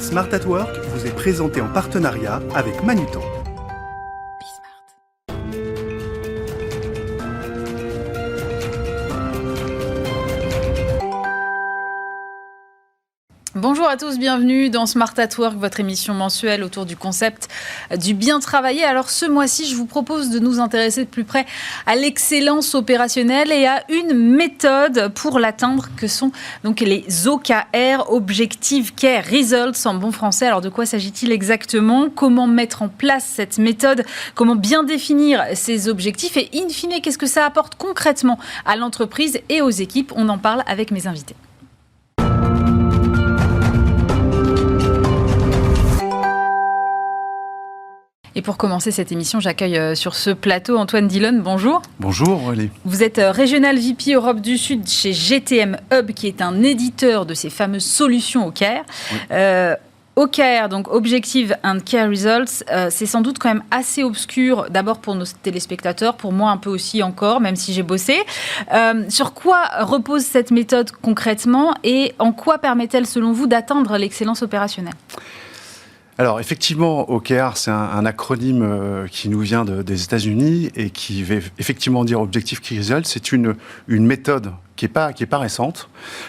Smart at Work vous est présenté en partenariat avec Manutan. Bonjour à tous, bienvenue dans Smart at Work, votre émission mensuelle autour du concept du bien travailler. Alors ce mois-ci, je vous propose de nous intéresser de plus près à l'excellence opérationnelle et à une méthode pour l'atteindre que sont donc les OKR, Objective Key Results en bon français. Alors de quoi s'agit-il exactement ? Comment mettre en place cette méthode ? Comment bien définir ces objectifs ? Et in fine, qu'est-ce que ça apporte concrètement à l'entreprise et aux équipes ? On en parle avec mes invités. Et pour commencer cette émission, j'accueille sur ce plateau Antoine Dillon. Bonjour. Bonjour Aurélie. Vous êtes Regional VP Europe du Sud chez GTM Hub, qui est un éditeur de ces fameuses solutions OKR. Oui. OKR, donc Objective and Key Results, c'est sans doute quand même assez obscur, d'abord pour nos téléspectateurs, pour moi un peu aussi encore, même si j'ai bossé. Sur quoi repose cette méthode concrètement et en quoi permet-elle, selon vous, d'atteindre l'excellence opérationnelle ? Alors effectivement, OKR, c'est un acronyme qui nous vient des États-Unis et qui veut effectivement dire Objective Key Results. C'est une méthode qui est pas récente.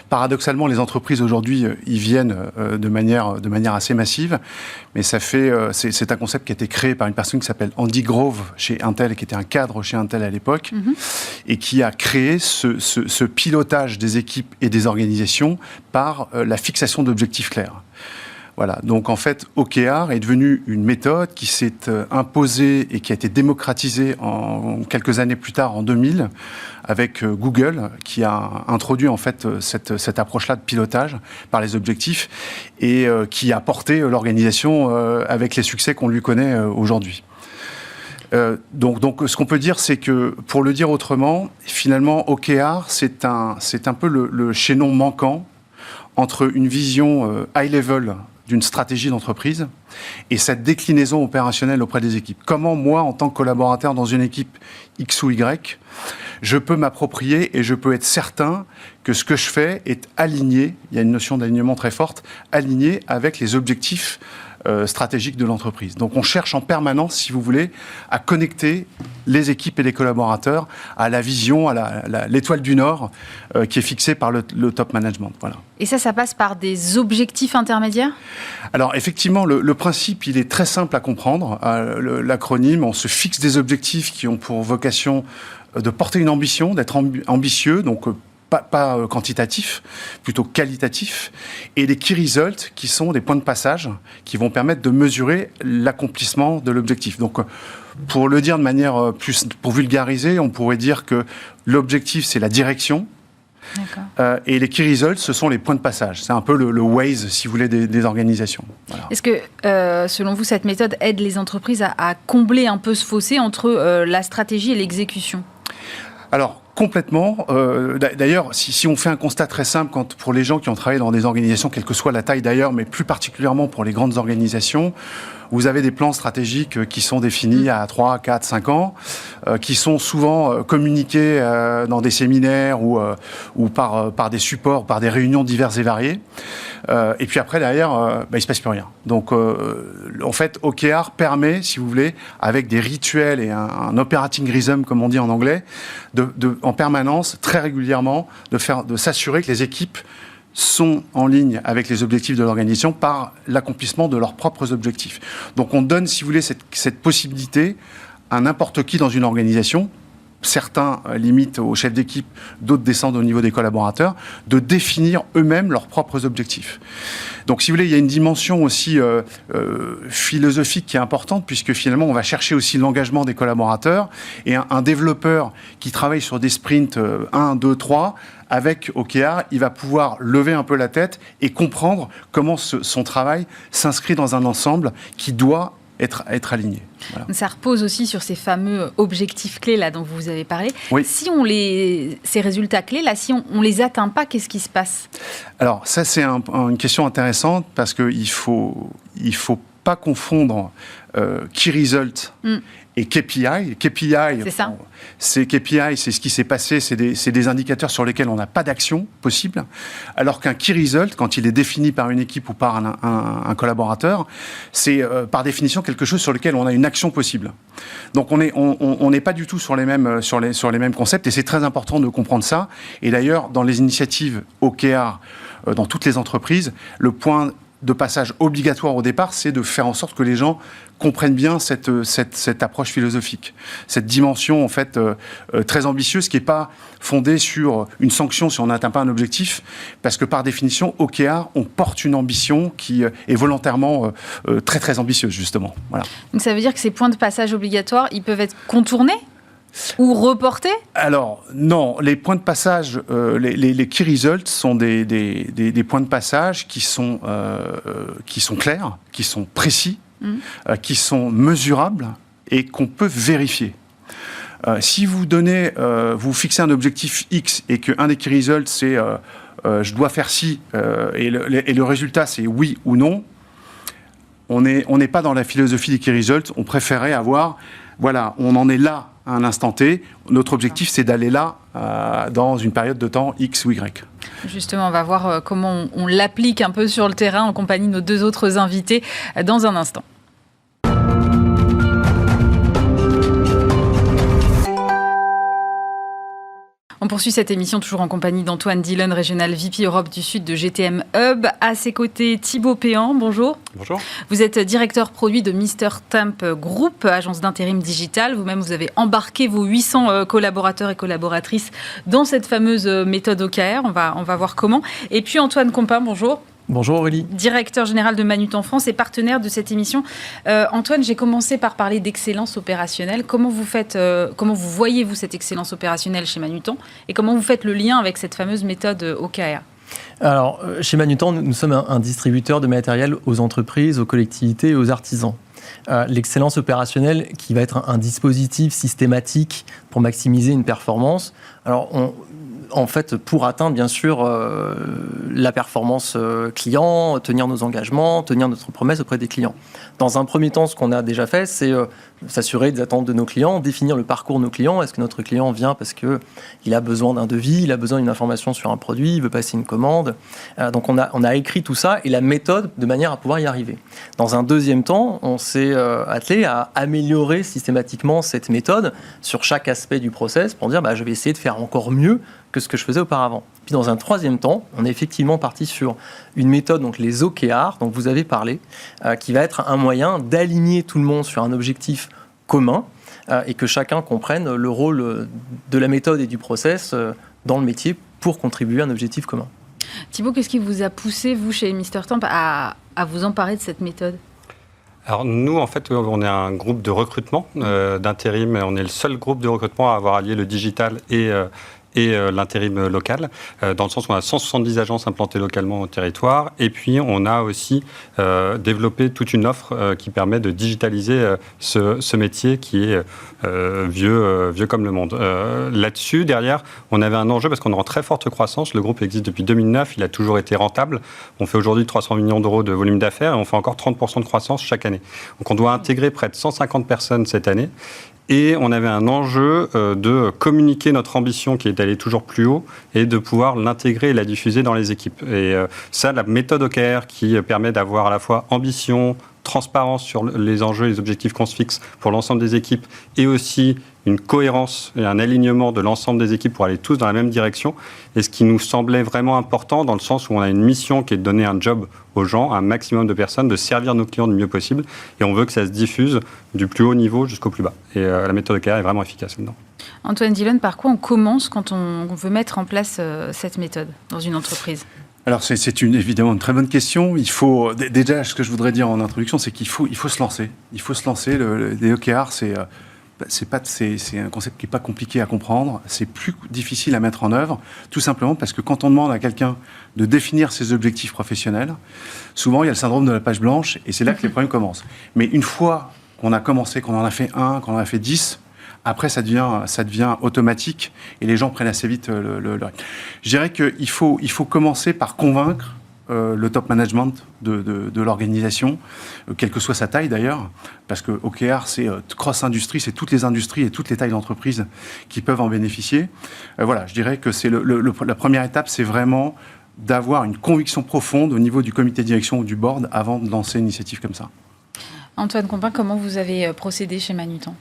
Paradoxalement, les entreprises aujourd'hui y viennent de manière assez massive, mais c'est un concept qui a été créé par une personne qui s'appelle Andy Grove chez Intel, qui était un cadre chez Intel à l'époque, et qui a créé ce pilotage des équipes et des organisations par la fixation d'objectifs clairs. Voilà, donc en fait, OKR est devenu une méthode qui s'est imposée et qui a été démocratisée quelques années plus tard, en 2000, avec Google, qui a introduit en fait cette approche-là de pilotage par les objectifs et qui a porté l'organisation avec les succès qu'on lui connaît aujourd'hui. Donc, ce qu'on peut dire, c'est que, pour le dire autrement, finalement, OKR, c'est un peu le chaînon manquant entre une vision high-level d'une stratégie d'entreprise et cette déclinaison opérationnelle auprès des équipes. Comment, moi, en tant que collaborateur dans une équipe X ou Y, je peux m'approprier et je peux être certain que ce que je fais est aligné, il y a une notion d'alignement très forte, aligné avec les objectifs stratégiques de l'entreprise. Donc on cherche en permanence, si vous voulez, à connecter les équipes et les collaborateurs à la vision, à l'étoile du Nord qui est fixée par le top management. Voilà. Et ça passe par des objectifs intermédiaires ? Alors effectivement, le principe, il est très simple à comprendre. L'acronyme, on se fixe des objectifs qui ont pour vocation de porter une ambition, d'être ambitieux, donc pas quantitatif, plutôt qualitatif, et les key results qui sont des points de passage qui vont permettre de mesurer l'accomplissement de l'objectif. Donc, pour le dire de manière pour vulgariser, on pourrait dire que l'objectif, c'est la direction. Et les key results, ce sont les points de passage. C'est un peu le Waze, si vous voulez, des organisations. Voilà. Est-ce que, selon vous, cette méthode aide les entreprises à combler un peu ce fossé entre la stratégie et l'exécution ? Alors, complètement. D'ailleurs, si on fait un constat très simple, pour les gens qui ont travaillé dans des organisations, quelle que soit la taille d'ailleurs, mais plus particulièrement pour les grandes organisations, vous avez des plans stratégiques qui sont définis à 3, 4, 5 ans, qui sont souvent communiqués dans des séminaires ou par des supports, par des réunions diverses et variées. Et puis après, derrière, il ne se passe plus rien. Donc, en fait, OKR permet, si vous voulez, avec des rituels et un operating rhythm, comme on dit en anglais, en permanence, très régulièrement, de s'assurer que les équipes sont en ligne avec les objectifs de l'organisation par l'accomplissement de leurs propres objectifs. Donc on donne, si vous voulez, cette possibilité à n'importe qui dans une organisation, certains limitent au chef d'équipe, d'autres descendent au niveau des collaborateurs, de définir eux-mêmes leurs propres objectifs. Donc si vous voulez, il y a une dimension aussi philosophique qui est importante, puisque finalement on va chercher aussi l'engagement des collaborateurs, et un développeur qui travaille sur des sprints 1, 2, 3, avec OKR, il va pouvoir lever un peu la tête et comprendre comment son travail s'inscrit dans un ensemble qui doit être aligné. Voilà. Ça repose aussi sur ces fameux objectifs clés là dont vous avez parlé. Oui. Si ces résultats clés là, si on les atteint pas, qu'est-ce qui se passe ? Alors ça c'est une question intéressante parce que il faut pas confondre Key Result et KPI. KPI, c'est ça. KPI, c'est ce qui s'est passé, c'est des indicateurs sur lesquels on n'a pas d'action possible, alors qu'un Key Result, quand il est défini par une équipe ou par un collaborateur, c'est par définition quelque chose sur lequel on a une action possible. Donc on n'est pas du tout sur les mêmes concepts, et c'est très important de comprendre ça. Et d'ailleurs, dans les initiatives OKR, dans toutes les entreprises, le point de passage obligatoire au départ, c'est de faire en sorte que les gens comprennent bien cette approche philosophique, cette dimension en fait très ambitieuse qui n'est pas fondée sur une sanction si on n'atteint pas un objectif, parce que par définition, OKR, on porte une ambition qui est volontairement très très ambitieuse justement. Voilà. Donc ça veut dire que ces points de passage obligatoires, ils peuvent être contournés ou reportés ? Alors, non, les points de passage, les key results sont des points de passage qui sont clairs, qui sont précis, qui sont mesurables et qu'on peut vérifier. Si vous fixez un objectif X et qu'un des key results, c'est je dois faire ci, et le résultat, c'est oui ou non, on n'est pas dans la philosophie des key results, on préférait avoir, voilà, on en est là à un instant T. Notre objectif, c'est d'aller là dans une période de temps X ou Y. Justement, on va voir comment on l'applique un peu sur le terrain en compagnie de nos deux autres invités dans un instant. On poursuit cette émission toujours en compagnie d'Antoine Dillon, Regional VP Europe du Sud de GTM Hub. À ses côtés, Thibaut Péan, bonjour. Bonjour. Vous êtes directeur produit de Mr Temp Group, agence d'intérim digital. Vous-même, vous avez embarqué vos 800 collaborateurs et collaboratrices dans cette fameuse méthode OKR. On va voir comment. Et puis Antoine Compin, bonjour. Bonjour Aurélie. Directeur général de Manutan France et partenaire de cette émission. Antoine, j'ai commencé par parler d'excellence opérationnelle. Comment vous voyez-vous cette excellence opérationnelle chez Manutan et comment vous faites le lien avec cette fameuse méthode OKR ? Alors, chez Manutan, nous sommes un distributeur de matériel aux entreprises, aux collectivités et aux artisans. L'excellence opérationnelle qui va être un dispositif systématique pour maximiser une performance. Alors, en fait, pour atteindre, bien sûr, la performance client, tenir nos engagements, tenir notre promesse auprès des clients. Dans un premier temps, ce qu'on a déjà fait, c'est s'assurer des attentes de nos clients, définir le parcours de nos clients. Est-ce que notre client vient parce qu'il a besoin d'un devis, il a besoin d'une information sur un produit, il veut passer une commande. Donc, on a écrit tout ça et la méthode de manière à pouvoir y arriver. Dans un deuxième temps, on s'est attelé à améliorer systématiquement cette méthode sur chaque aspect du process pour dire je vais essayer de faire encore mieux que ce que je faisais auparavant. Puis dans un troisième temps, on est effectivement parti sur une méthode, donc les OKR, dont vous avez parlé, qui va être un moyen d'aligner tout le monde sur un objectif commun et que chacun comprenne le rôle de la méthode et du process dans le métier pour contribuer à un objectif commun. Thibaut, qu'est-ce qui vous a poussé, vous, chez Mr Temp, à vous emparer de cette méthode ? Alors nous, en fait, on est un groupe de recrutement d'intérim. On est le seul groupe de recrutement à avoir allié le digital et l'intérim local, dans le sens où on a 170 agences implantées localement au territoire. Et puis, on a aussi développé toute une offre qui permet de digitaliser ce métier qui est vieux comme le monde. Là-dessus, derrière, on avait un enjeu parce qu'on est en très forte croissance. Le groupe existe depuis 2009, il a toujours été rentable. On fait aujourd'hui 300 millions d'euros de volume d'affaires et on fait encore 30% de croissance chaque année. Donc, on doit intégrer près de 150 personnes cette année. Et on avait un enjeu de communiquer notre ambition qui est d'aller toujours plus haut et de pouvoir l'intégrer et la diffuser dans les équipes. Et ça, la méthode OKR qui permet d'avoir à la fois ambition, transparence sur les enjeux et les objectifs qu'on se fixe pour l'ensemble des équipes et aussi une cohérence et un alignement de l'ensemble des équipes pour aller tous dans la même direction. Et ce qui nous semblait vraiment important dans le sens où on a une mission qui est de donner un job aux gens, à un maximum de personnes, de servir nos clients du mieux possible. Et on veut que ça se diffuse du plus haut niveau jusqu'au plus bas. Et la méthode OKR est vraiment efficace là-dedans. Antoine Dillon, par quoi on commence quand on veut mettre en place cette méthode dans une entreprise ? Alors c'est évidemment une très bonne question. Il faut déjà, ce que je voudrais dire en introduction, c'est qu'il faut se lancer. Il faut se lancer. Les OKR, c'est un concept qui n'est pas compliqué à comprendre. C'est plus difficile à mettre en œuvre, tout simplement parce que quand on demande à quelqu'un de définir ses objectifs professionnels, souvent il y a le syndrome de la page blanche et c'est là que les problèmes commencent. Mais une fois qu'on a commencé, qu'on en a fait 1, qu'on en a fait 10, après, ça devient automatique et les gens prennent assez vite le rythme. Je dirais qu'il faut commencer par convaincre le top management de l'organisation, quelle que soit sa taille d'ailleurs, parce que OKR, c'est cross-industrie, c'est toutes les industries et toutes les tailles d'entreprise qui peuvent en bénéficier. Voilà, je dirais que c'est la première étape, c'est vraiment d'avoir une conviction profonde au niveau du comité de direction ou du board avant de lancer une initiative comme ça. Antoine Compin, comment vous avez procédé chez Manutan ?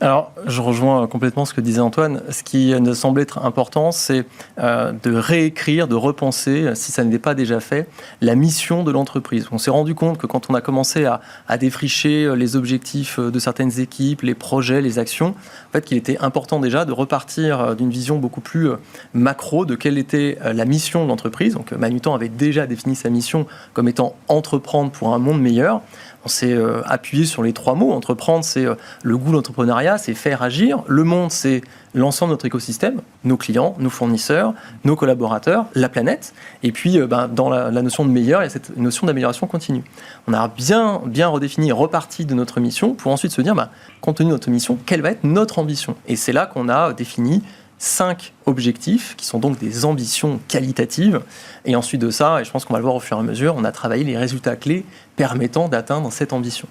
Alors, je rejoins complètement ce que disait Antoine. Ce qui nous semble être important, c'est de réécrire, de repenser, si ça n'était pas déjà fait, la mission de l'entreprise. On s'est rendu compte que quand on a commencé à défricher les objectifs de certaines équipes, les projets, les actions, en fait, qu'il était important déjà de repartir d'une vision beaucoup plus macro de quelle était la mission de l'entreprise. Donc, Manutan avait déjà défini sa mission comme étant entreprendre pour un monde meilleur. On s'est appuyé sur les 3 mots. Entreprendre, c'est le goût de l'entrepreneuriat, c'est faire agir. Le monde, c'est l'ensemble de notre écosystème, nos clients, nos fournisseurs, nos collaborateurs, la planète. Et puis, dans la notion de meilleur, il y a cette notion d'amélioration continue. On a bien redéfini, reparti de notre mission pour ensuite se dire, compte tenu de notre mission, quelle va être notre ambition ? Et c'est là qu'on a défini 5 objectifs, qui sont donc des ambitions qualitatives. Et ensuite de ça, et je pense qu'on va le voir au fur et à mesure, on a travaillé les résultats clés permettant d'atteindre cette ambition.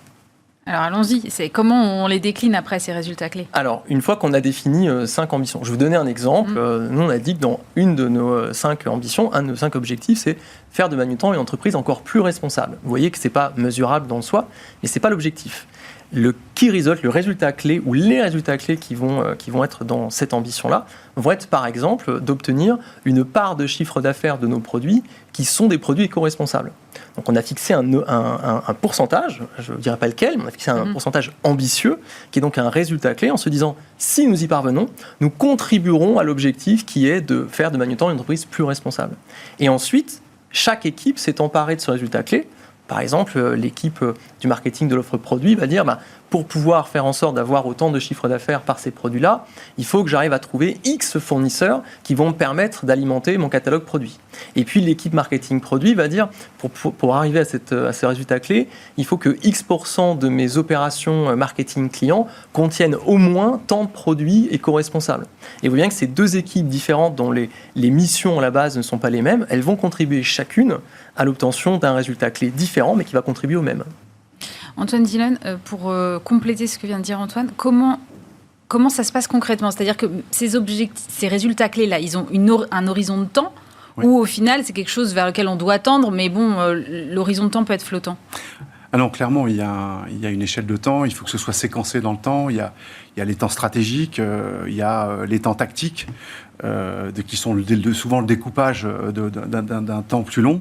Alors allons-y, c'est comment on les décline après, ces résultats clés ? Alors, une fois qu'on a défini 5 ambitions, je vais vous donner un exemple. Nous, on a dit que dans une de nos 5 ambitions, un de nos 5 objectifs, c'est faire de Manutan une entreprise encore plus responsable. Vous voyez que ce n'est pas mesurable dans le soi, mais ce n'est pas l'objectif. Le key result, le résultat clé ou les résultats clés qui vont être dans cette ambition-là vont être par exemple d'obtenir une part de chiffre d'affaires de nos produits qui sont des produits éco-responsables. Donc on a fixé un pourcentage, je ne dirais pas lequel, mais on a fixé un pourcentage ambitieux qui est donc un résultat clé en se disant si nous y parvenons, nous contribuerons à l'objectif qui est de faire de Manutan une entreprise plus responsable. Et ensuite, chaque équipe s'est emparée de ce résultat clé. Par exemple, l'équipe du marketing de l'offre produit va dire pour pouvoir faire en sorte d'avoir autant de chiffre d'affaires par ces produits-là, il faut que j'arrive à trouver X fournisseurs qui vont me permettre d'alimenter mon catalogue produit. Et puis l'équipe marketing produit va dire pour arriver à ces résultats clés, il faut que X% de mes opérations marketing client contiennent au moins tant de produits éco-responsables. Et vous voyez bien que ces 2 équipes différentes dont les missions à la base ne sont pas les mêmes, elles vont contribuer chacune à l'obtention d'un résultat clé différent, mais qui va contribuer au même. Antoine Dillon, pour compléter ce que vient de dire Antoine, comment ça se passe concrètement ? C'est-à-dire que ces résultats clés-là, ils ont un horizon de temps ou au final, c'est quelque chose vers lequel on doit tendre, mais bon, l'horizon de temps peut être flottant ? Alors clairement, il y a une échelle de temps, il faut que ce soit séquencé dans le temps, il y a les temps stratégiques, il y a les temps tactiques, qui sont souvent le découpage d'un temps plus long.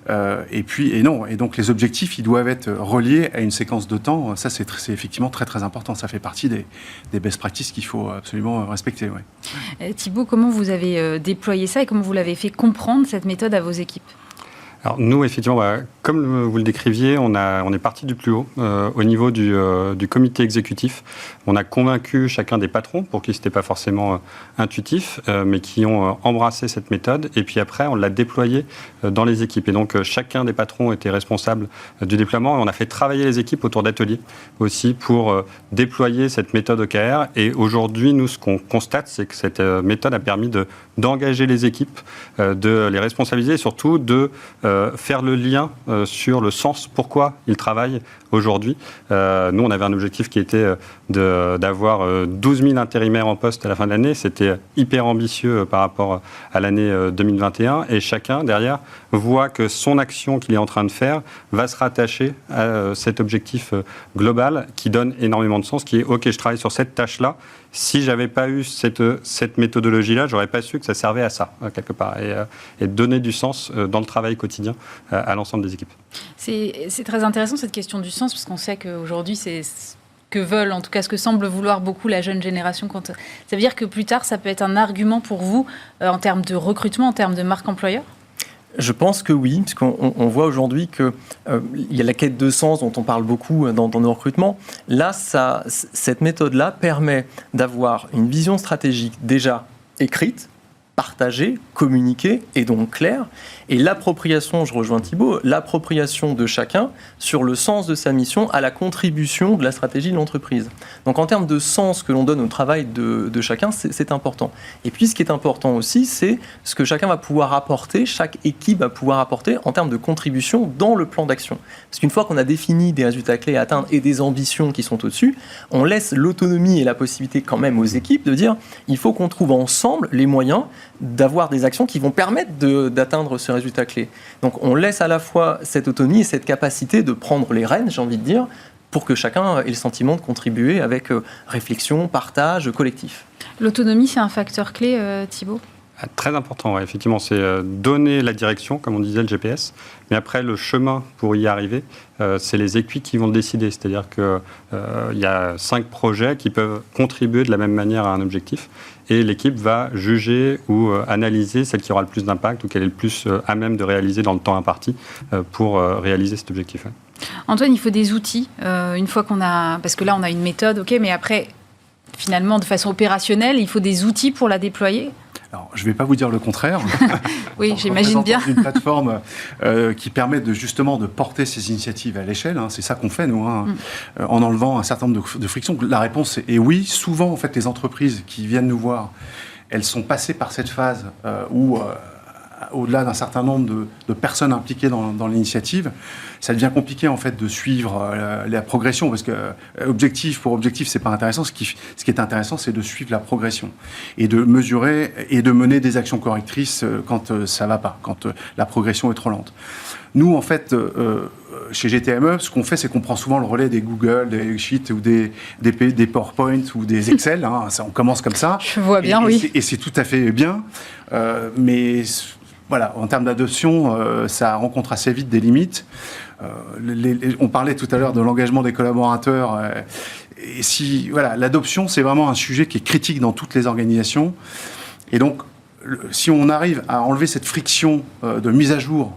Et donc les objectifs, ils doivent être reliés à une séquence de temps. Ça, c'est effectivement très très important. Ça fait partie des best practices qu'il faut absolument respecter. Ouais. Thibaut, comment vous avez déployé ça et comment vous l'avez fait comprendre cette méthode à vos équipes ? Alors nous, effectivement, comme vous le décriviez, on est parti du plus haut, au niveau du comité exécutif. On a convaincu chacun des patrons, pour qui ce n'était pas forcément intuitif, mais qui ont embrassé cette méthode. Et puis après, on l'a déployée dans les équipes. Et donc, chacun des patrons était responsable du déploiement. Et on a fait travailler les équipes autour d'ateliers aussi pour déployer cette méthode OKR. Et aujourd'hui, nous, ce qu'on constate, c'est que cette méthode a permis d'engager les équipes, de les responsabiliser et surtout de faire le lien sur le sens, pourquoi ils travaillent aujourd'hui. Nous, on avait un objectif qui était d'avoir 12 000 intérimaires en poste à la fin de l'année. C'était hyper ambitieux par rapport à l'année 2021. Et chacun, derrière, voit que son action qu'il est en train de faire va se rattacher à cet objectif global qui donne énormément de sens, qui est « Ok, je travaille sur cette tâche-là. Si je n'avais pas eu cette méthodologie-là, je n'aurais pas su que ça servait à ça, quelque part. » Et donner du sens dans le travail quotidien à l'ensemble des équipes. C'est très intéressant cette question du sens, parce qu'on sait qu'aujourd'hui, c'est ce que veulent, en tout cas ce que semble vouloir beaucoup la jeune génération. Ça veut dire que plus tard, ça peut être un argument pour vous en termes de recrutement, en termes de marque employeur ? Je pense que oui, puisqu'on voit aujourd'hui qu'il y a la quête de sens dont on parle beaucoup dans nos recrutements. Là, cette méthode-là permet d'avoir une vision stratégique déjà écrite, partagée, communiquée et donc claire. Et l'appropriation, je rejoins Thibaut, l'appropriation de chacun sur le sens de sa mission à la contribution de la stratégie de l'entreprise. Donc en termes de sens que l'on donne au travail de chacun, c'est important. Et puis ce qui est important aussi, c'est ce que chacun va pouvoir apporter, chaque équipe va pouvoir apporter en termes de contribution dans le plan d'action. Parce qu'une fois qu'on a défini des résultats clés à atteindre et des ambitions qui sont au-dessus, on laisse l'autonomie et la possibilité quand même aux équipes de dire il faut qu'on trouve ensemble les moyens d'avoir des actions qui vont permettre d'atteindre ce résultat clé. Donc on laisse à la fois cette autonomie et cette capacité de prendre les rênes, j'ai envie de dire, pour que chacun ait le sentiment de contribuer avec réflexion, partage, collectif. L'autonomie, c'est un facteur clé, Thibaut ? Très important, ouais. Effectivement, c'est donner la direction, comme on disait, le GPS. Mais après, le chemin pour y arriver, c'est les équipes qui vont le décider. C'est-à-dire qu'il y a 5 projets qui peuvent contribuer de la même manière à un objectif. Et l'équipe va juger ou analyser celle qui aura le plus d'impact ou qu'elle est le plus à même de réaliser dans le temps imparti pour réaliser cet objectif. Antoine, il faut des outils. Une fois qu'on a... Parce que là, on a une méthode, ok, mais après, finalement, de façon opérationnelle, il faut des outils pour la déployer. Alors, je ne vais pas vous dire le contraire. Oui, j'imagine bien. Une plateforme qui permet justement de porter ces initiatives à l'échelle. C'est ça qu'on fait, nous, en enlevant un certain nombre de frictions. La réponse est oui. Souvent, en fait, les entreprises qui viennent nous voir, elles sont passées par cette phase où... au-delà d'un certain nombre de personnes impliquées dans l'initiative, ça devient compliqué en fait de suivre la progression parce que objectif pour objectif c'est pas intéressant. Ce qui est intéressant c'est de suivre la progression et de mesurer et de mener des actions correctrices quand ça va pas, quand la progression est trop lente. Nous en fait chez GTME, ce qu'on fait c'est qu'on prend souvent le relais des Google, des Sheets ou des PowerPoint ou des Excel. On commence comme ça. Je vois bien, oui. Et c'est tout à fait bien, mais voilà, en termes d'adoption, ça rencontre assez vite des limites. On parlait tout à l'heure de l'engagement des collaborateurs. Et voilà, l'adoption, c'est vraiment un sujet qui est critique dans toutes les organisations. Et donc, si on arrive à enlever cette friction de mise à jour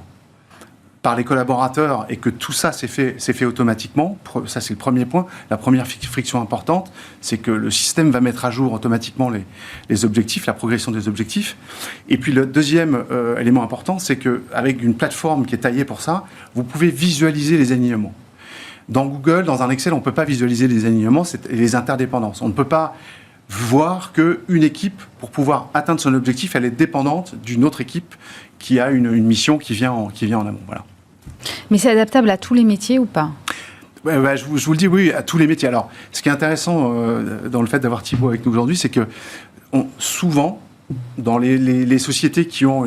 par les collaborateurs et que tout ça c'est fait automatiquement, ça c'est le premier point. La première friction importante, c'est que le système va mettre à jour automatiquement les objectifs, la progression des objectifs. Et puis le deuxième élément important, c'est qu'avec une plateforme qui est taillée pour ça, vous pouvez visualiser les alignements. Dans Google, dans un Excel, on ne peut pas visualiser les alignements et les interdépendances. On ne peut pas voir qu'une équipe, pour pouvoir atteindre son objectif, elle est dépendante d'une autre équipe qui a une mission qui vient en amont. Voilà. Mais c'est adaptable à tous les métiers ou pas ? Je vous le dis, oui, à tous les métiers. Alors, ce qui est intéressant dans le fait d'avoir Thibaut avec nous aujourd'hui, c'est que souvent, dans les sociétés qui ont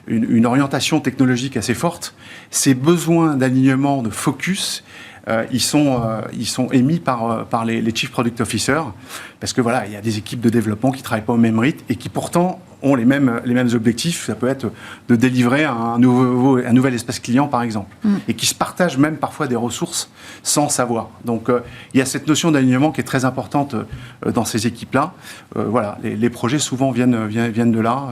une orientation technologique assez forte, ces besoins d'alignement, de focus, ils sont émis par les Chief Product Officers, parce que voilà, il y a des équipes de développement qui ne travaillent pas au même rythme et qui pourtant ont les mêmes objectifs. Ça peut être de délivrer un nouvel espace client, par exemple, et qui se partagent même parfois des ressources sans savoir. Donc, il y a cette notion d'alignement qui est très importante dans ces équipes-là. Voilà, les projets souvent viennent de là.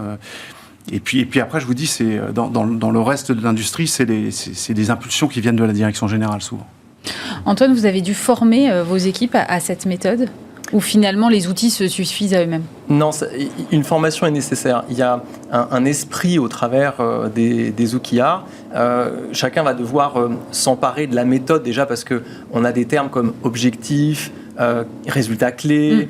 Et puis après, je vous dis, c'est dans le reste de l'industrie, c'est des impulsions qui viennent de la direction générale souvent. Antoine, vous avez dû former vos équipes à cette méthode ? Ou finalement les outils se suffisent à eux-mêmes ? Non, une formation est nécessaire. Il y a un esprit au travers des OKR. Chacun va devoir s'emparer de la méthode déjà parce qu'on a des termes comme objectif, résultats clés,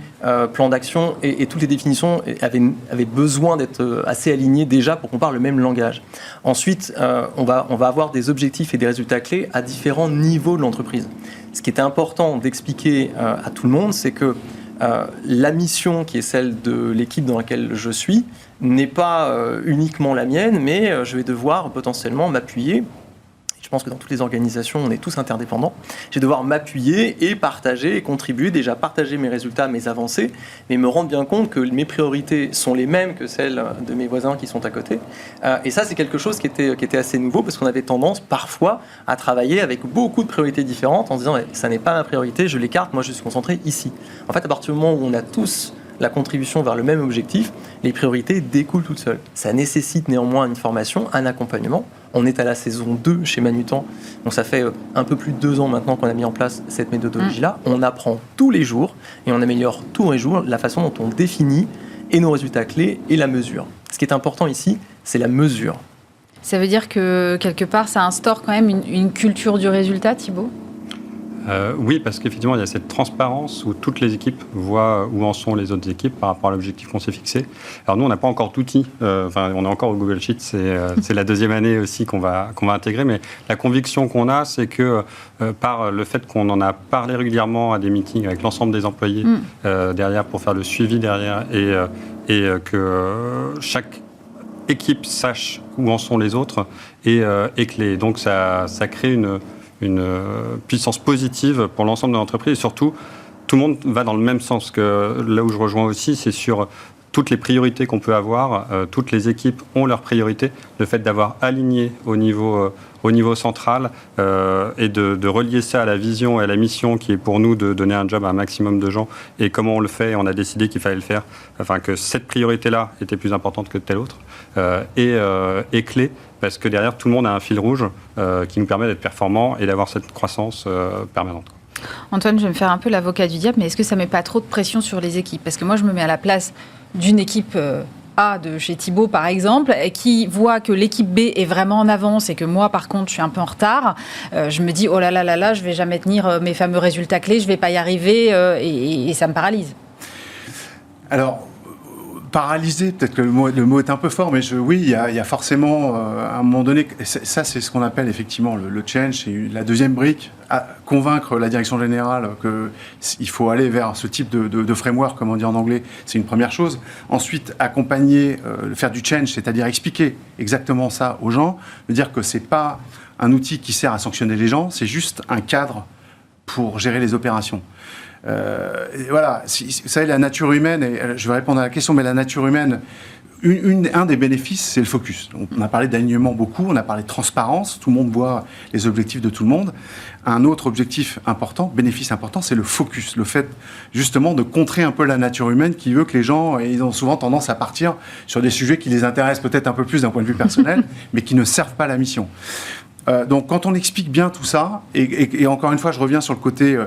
plan d'action et toutes les définitions avaient besoin d'être assez alignées déjà pour qu'on parle le même langage. Ensuite, on va avoir des objectifs et des résultats clés à différents niveaux de l'entreprise. Ce qui était important d'expliquer à tout le monde, c'est que la mission qui est celle de l'équipe dans laquelle je suis n'est pas uniquement la mienne, mais je vais devoir potentiellement m'appuyer. Je pense que dans toutes les organisations, on est tous interdépendants. Je vais devoir m'appuyer et partager et contribuer, déjà partager mes résultats, mes avancées, mais me rendre bien compte que mes priorités sont les mêmes que celles de mes voisins qui sont à côté. Et ça, c'est quelque chose qui était assez nouveau parce qu'on avait tendance parfois à travailler avec beaucoup de priorités différentes en se disant « ça n'est pas ma priorité, je l'écarte, moi je suis concentré ici ». En fait, à partir du moment où on a tous la contribution vers le même objectif, les priorités découlent toutes seules. Ça nécessite néanmoins une formation, un accompagnement. On est à la saison 2 chez Manutan, donc ça fait un peu plus de 2 ans maintenant qu'on a mis en place cette méthodologie-là. On apprend tous les jours et on améliore tous les jours la façon dont on définit et nos résultats clés et la mesure. Ce qui est important ici, c'est la mesure. Ça veut dire que, quelque part, ça instaure quand même une culture du résultat, Thibaut ? Oui, parce qu'effectivement, il y a cette transparence où toutes les équipes voient où en sont les autres équipes par rapport à l'objectif qu'on s'est fixé. Alors nous, on n'a pas encore d'outils. On est encore au Google Sheet. C'est la deuxième année aussi qu'on va intégrer. Mais la conviction qu'on a, c'est que par le fait qu'on en a parlé régulièrement à des meetings avec l'ensemble des employés derrière pour faire le suivi derrière et que chaque équipe sache où en sont les autres donc ça crée une puissance positive pour l'ensemble de l'entreprise. Et surtout, tout le monde va dans le même sens. Que là où je rejoins aussi, c'est sur toutes les priorités qu'on peut avoir. Toutes les équipes ont leurs priorités. Le fait d'avoir aligné au niveau central et de relier ça à la vision et à la mission qui est pour nous de donner un job à un maximum de gens. Et comment on le fait, on a décidé qu'il fallait le faire. Enfin, que cette priorité-là était plus importante que telle autre. Est clé. Parce que derrière, tout le monde a un fil rouge qui nous permet d'être performant et d'avoir cette croissance permanente. Antoine, je vais me faire un peu l'avocat du diable, mais est-ce que ça ne met pas trop de pression sur les équipes ? Parce que moi, je me mets à la place d'une équipe A de chez Thibaut, par exemple, qui voit que l'équipe B est vraiment en avance et que moi, par contre, je suis un peu en retard. Je me dis, oh là là là là, je ne vais jamais tenir mes fameux résultats clés, je ne vais pas y arriver et ça me paralyse. Alors, paralysé, peut-être que le mot est un peu fort, mais oui, il y a forcément, à un moment donné, ça c'est ce qu'on appelle effectivement le change, c'est la deuxième brique, convaincre la direction générale qu'il faut aller vers ce type de framework, comme on dit en anglais, c'est une première chose. Ensuite, accompagner, faire du change, c'est-à-dire expliquer exactement ça aux gens, dire que c'est pas un outil qui sert à sanctionner les gens, c'est juste un cadre pour gérer les opérations. Voilà, vous savez, la nature humaine, et je vais répondre à la question, mais la nature humaine, un des bénéfices, c'est le focus. On a parlé d'alignement beaucoup, on a parlé de transparence, tout le monde voit les objectifs de tout le monde. Un autre objectif important, bénéfice important, c'est le focus, le fait justement de contrer un peu la nature humaine qui veut que les gens, ils ont souvent tendance à partir sur des sujets qui les intéressent peut-être un peu plus d'un point de vue personnel, mais qui ne servent pas la mission. Donc quand on explique bien tout ça, et encore une fois, je reviens sur le côté...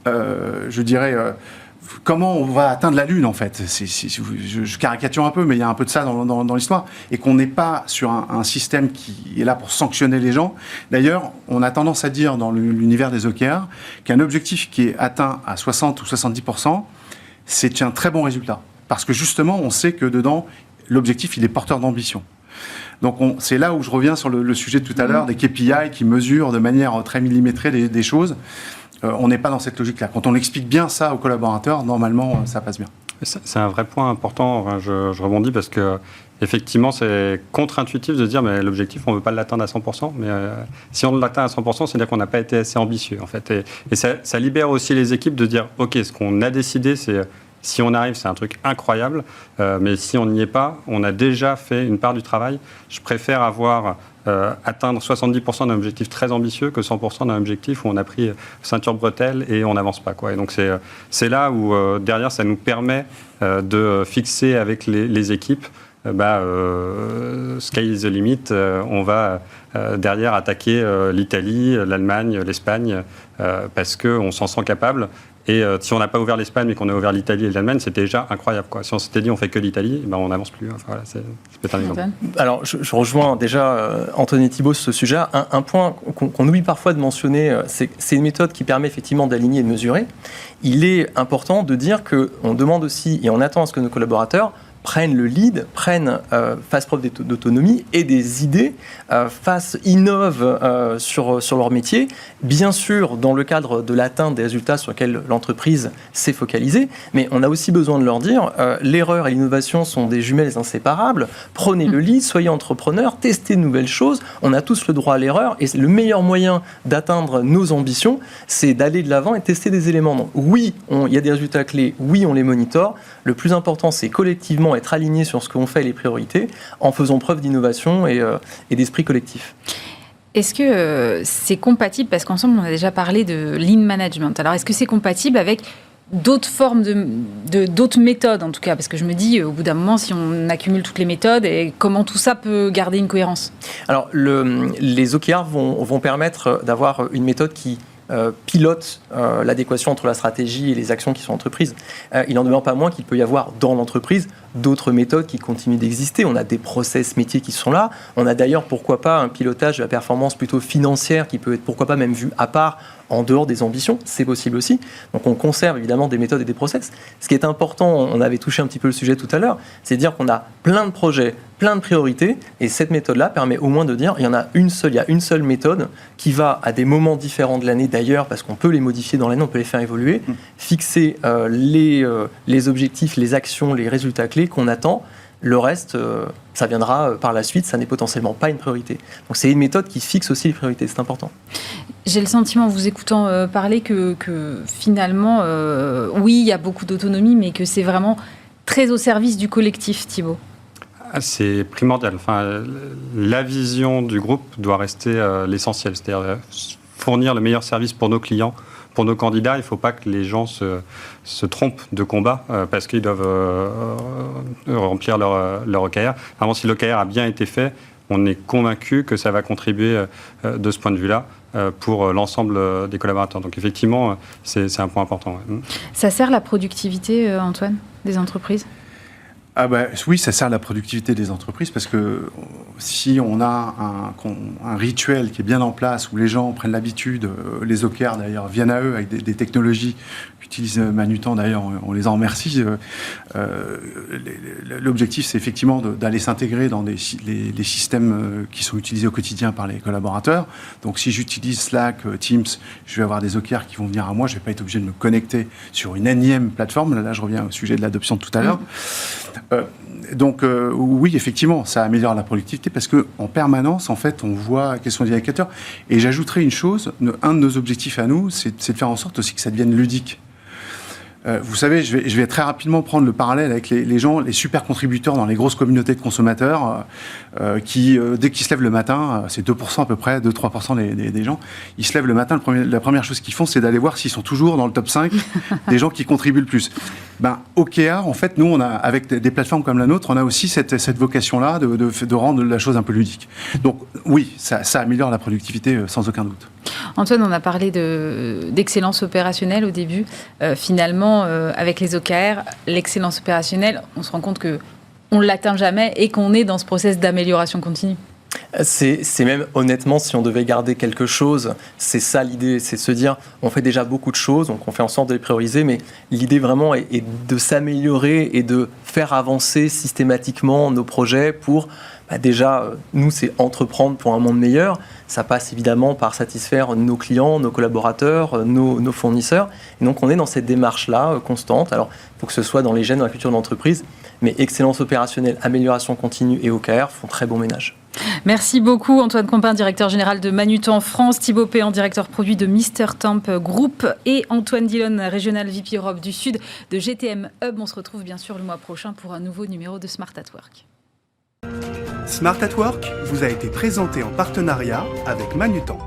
je dirais, comment on va atteindre la Lune, en fait. Je caricature un peu, mais il y a un peu de ça dans l'histoire. Et qu'on n'est pas sur un système qui est là pour sanctionner les gens. D'ailleurs, on a tendance à dire dans l'univers des OKR qu'un objectif qui est atteint à 60 ou 70%, c'est un très bon résultat. Parce que justement, on sait que dedans, l'objectif, il est porteur d'ambition. Donc c'est là où je reviens sur le sujet de tout à l'heure, des KPI qui mesurent de manière très millimétrée des choses. On n'est pas dans cette logique-là. Quand on explique bien ça aux collaborateurs, normalement, ça passe bien. C'est un vrai point important. Enfin, je rebondis parce que effectivement, c'est contre-intuitif de se dire mais l'objectif, on ne veut pas l'atteindre à 100%. Mais si on l'atteint à 100%, c'est-à-dire qu'on n'a pas été assez ambitieux, en fait. Et ça libère aussi les équipes de dire OK, ce qu'on a décidé, c'est... Si on arrive, c'est un truc incroyable, mais si on n'y est pas, on a déjà fait une part du travail. Je préfère atteindre 70% d'un objectif très ambitieux que 100% d'un objectif où on a pris ceinture bretelle et on n'avance pas, quoi. Et donc c'est là où, derrière, ça nous permet de fixer avec les équipes sky is the limit, on va derrière attaquer l'Italie, l'Allemagne, l'Espagne, parce qu'on s'en sent capable. Et si on n'a pas ouvert l'Espagne mais qu'on a ouvert l'Italie et l'Allemagne, c'était déjà incroyable, quoi. Si on s'était dit on fait que l'Italie, on n'avance plus. Enfin, voilà, c'est peut-être un exemple. Alors, je rejoins déjà Antoine et Thibaut sur ce sujet. Un point qu'on oublie parfois de mentionner, c'est une méthode qui permet effectivement d'aligner et de mesurer. Il est important de dire qu'on demande aussi, et on attend à ce que nos collaborateurs prennent le lead, fassent preuve d'autonomie et des idées, innovent sur leur métier, bien sûr dans le cadre de l'atteinte des résultats sur lesquels l'entreprise s'est focalisée, mais on a aussi besoin de leur dire l'erreur et l'innovation sont des jumelles inséparables, prenez le lead, soyez entrepreneurs, testez de nouvelles choses, on a tous le droit à l'erreur et le meilleur moyen d'atteindre nos ambitions, c'est d'aller de l'avant et tester des éléments. Donc oui, il y a des résultats clés, oui on les monitore, le plus important c'est collectivement être aligné sur ce qu'on fait et les priorités en faisant preuve d'innovation et d'esprit collectif. Est-ce que c'est compatible, parce qu'ensemble on a déjà parlé de lean management, alors est-ce que c'est compatible avec d'autres formes d'autres méthodes en tout cas, parce que je me dis au bout d'un moment si on accumule toutes les méthodes, et comment tout ça peut garder une cohérence? Alors les OKR vont permettre d'avoir une méthode qui pilote l'adéquation entre la stratégie et les actions qui sont entreprises. Il n'en demeure pas moins qu'il peut y avoir dans l'entreprise d'autres méthodes qui continuent d'exister. On a des process métiers qui sont là. On a d'ailleurs, pourquoi pas, un pilotage de la performance plutôt financière qui peut être, pourquoi pas, même vu à part, en dehors des ambitions. C'est possible aussi. Donc, on conserve évidemment des méthodes et des process. Ce qui est important, on avait touché un petit peu le sujet tout à l'heure, c'est de dire qu'on a plein de projets, plein de priorités, et cette méthode-là permet au moins de dire il y a une seule méthode qui va, à des moments différents de l'année d'ailleurs, parce qu'on peut les modifier dans l'année, on peut les faire évoluer, fixer les objectifs, les actions, les résultats clés qu'on attend. Le reste, ça viendra par la suite, ça n'est potentiellement pas une priorité. Donc c'est une méthode qui fixe aussi les priorités, c'est important. J'ai le sentiment, en vous écoutant parler, que finalement, oui, il y a beaucoup d'autonomie, mais que c'est vraiment très au service du collectif, Thibaut. C'est primordial. Enfin, la vision du groupe doit rester l'essentiel, c'est-à-dire fournir le meilleur service pour nos clients, pour nos candidats. Il ne faut pas que les gens se trompent de combat parce qu'ils doivent remplir leur OKR. Vraiment, si l'OKR a bien été fait, on est convaincu que ça va contribuer de ce point de vue-là pour l'ensemble des collaborateurs. Donc effectivement, c'est un point important. Ouais. Ça sert la productivité, Antoine, des entreprises ? Oui, ça sert à la productivité des entreprises parce que si on a un rituel qui est bien en place où les gens prennent l'habitude, les OKR d'ailleurs viennent à eux avec des technologies qu'utilise Manutan, d'ailleurs on les en remercie. L'objectif c'est effectivement d'aller s'intégrer dans les systèmes qui sont utilisés au quotidien par les collaborateurs. Donc si j'utilise Slack, Teams, je vais avoir des OKR qui vont venir à moi, je ne vais pas être obligé de me connecter sur une énième plateforme. Là je reviens au sujet de l'adoption de tout à l'heure. Oui, effectivement, ça améliore la productivité parce qu'en permanence, en fait, on voit quels sont les indicateurs. Et j'ajouterai une chose, un de nos objectifs à nous, c'est de faire en sorte aussi que ça devienne ludique. Vous savez, je vais très rapidement prendre le parallèle avec les gens, les super contributeurs dans les grosses communautés de consommateurs qui, dès qu'ils se lèvent le matin, c'est 2% à peu près, 2-3% des gens, ils se lèvent le matin, la première chose qu'ils font, c'est d'aller voir s'ils sont toujours dans le top 5 des gens qui contribuent le plus. OKR, en fait, nous, on a, avec des plateformes comme la nôtre, on a aussi cette vocation-là de rendre la chose un peu ludique. Donc oui, ça améliore la productivité sans aucun doute. Antoine, on a parlé d'excellence opérationnelle au début. Finalement, avec les OKR, l'excellence opérationnelle, on se rend compte qu'on ne l'atteint jamais et qu'on est dans ce process d'amélioration continue. C'est même, honnêtement, si on devait garder quelque chose, c'est ça l'idée, c'est de se dire, on fait déjà beaucoup de choses, donc on fait en sorte de les prioriser, mais l'idée vraiment est de s'améliorer et de faire avancer systématiquement nos projets pour, déjà, nous, c'est entreprendre pour un monde meilleur. Ça passe évidemment par satisfaire nos clients, nos collaborateurs, nos fournisseurs. Et donc, on est dans cette démarche-là constante. Alors, il faut que ce soit dans les gènes, dans la culture d'entreprise, mais excellence opérationnelle, amélioration continue et OKR font très bon ménage. Merci beaucoup Antoine Compin, directeur général de Manutan France, Thibaut Péan, directeur produit de Mr Temp Group et Antoine Dillon, régional VP Europe du Sud de GTM Hub. On se retrouve bien sûr le mois prochain pour un nouveau numéro de Smart at Work. Smart at Work vous a été présenté en partenariat avec Manutan.